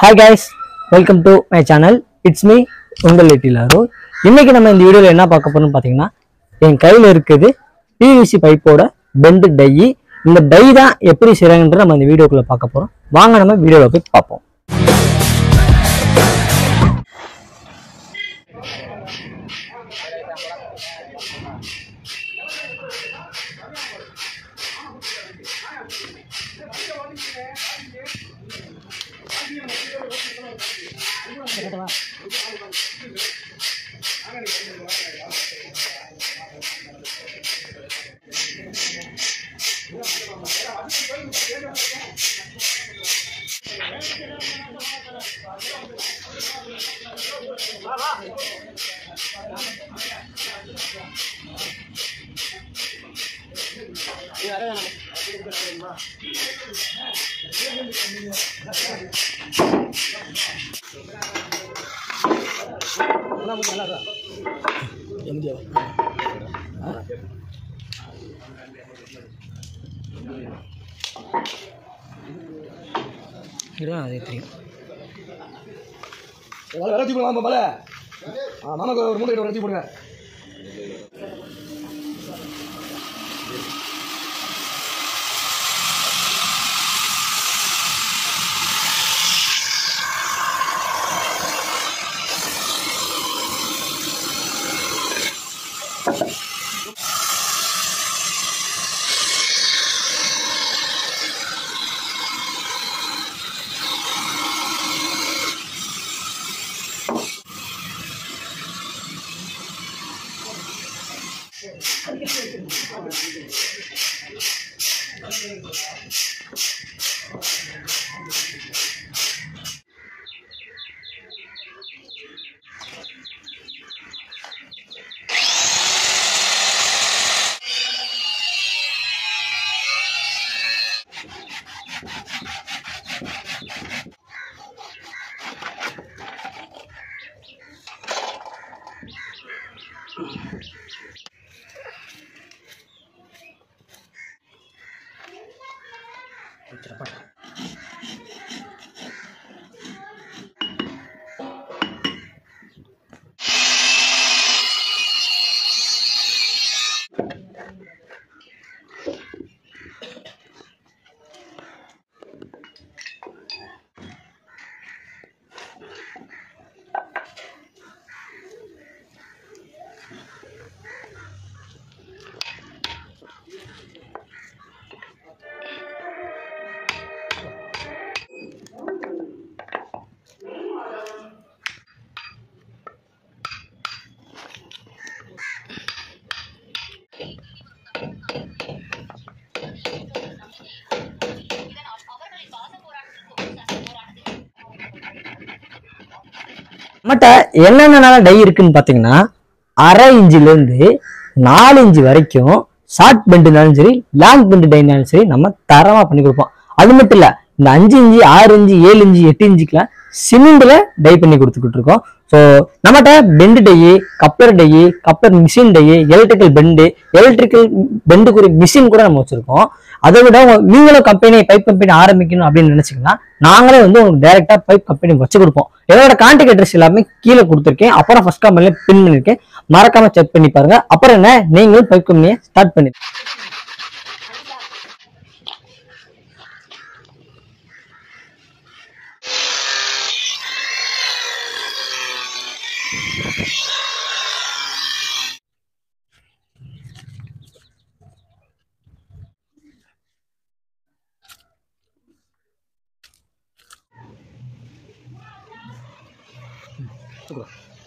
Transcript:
Hi guys, welcome to my channel. It's me, உங்கள் லிட்டிலாரோ. இன்னைக்கு நம்ம இந்த வீடியோல என்ன பார்க்க போறோம்னு பாத்தீங்கன்னா, என் கையில இருக்குது PVC பைப்போட பெண்ட் டை. இந்த டை தான் எப்படி செய்றாங்கன்ற நம்ம இந்த வீடியோக்குள்ள பார்க்க போறோம். வாங்க நம்ம வீடியோல போய் பார்ப்போம். மாமாக்கு ஒரு மூட்டை வளர்த்தி போடுங்க. நம்மகிட்ட என்னென்ன டை இருக்குன்னு பாத்தீங்கன்னா, 1/2 இன்ச்சில இருந்து 4 இன்ச் வரைக்கும் ஷார்ட் பெண்டுனாலும் சரி, லாங் பெண்டு டைனாலும் சரி நம்ம தரமா பண்ணி கொடுப்போம். அது மட்டும் இல்ல, இந்த 5 இன்ச்சு 6 இன்ச்சு 7 இன்ச்சு 8 இன்ச்சுக்குலாம் சிமெண்ட்ல டை பண்ணி கொடுத்துக்கிட்டு இருக்கோம். ஸோ நம்மகிட்ட பெண்டு டை, கப்பர் டை, கப்பர் மிஷின் டை, எலக்ட்ரிக்கல் பெண்டுக்குரிய மிஷின் கூட நம்ம வச்சிருக்கோம். அதை விட நீங்களும் பைப் கம்பெனி ஆரம்பிக்கணும் அப்படின்னு நினைச்சீங்கன்னா, நாங்களே வந்து உங்களுக்கு டைரக்டா பைப் கம்பெனி வச்சு கொடுப்போம். என்னோட கான்டாக்ட் அட்ரஸ் எல்லாமே கீழே கொடுத்துருக்கேன். அப்புறம் ஃபர்ஸ்ட் கம்பெனில பின் பண்ணிருக்கேன். மறக்காம செக் பண்ணி பாருங்க. அப்புறம் என்ன, நீங்களும் பைப் கம்பெனியை ஸ்டார்ட் பண்ணி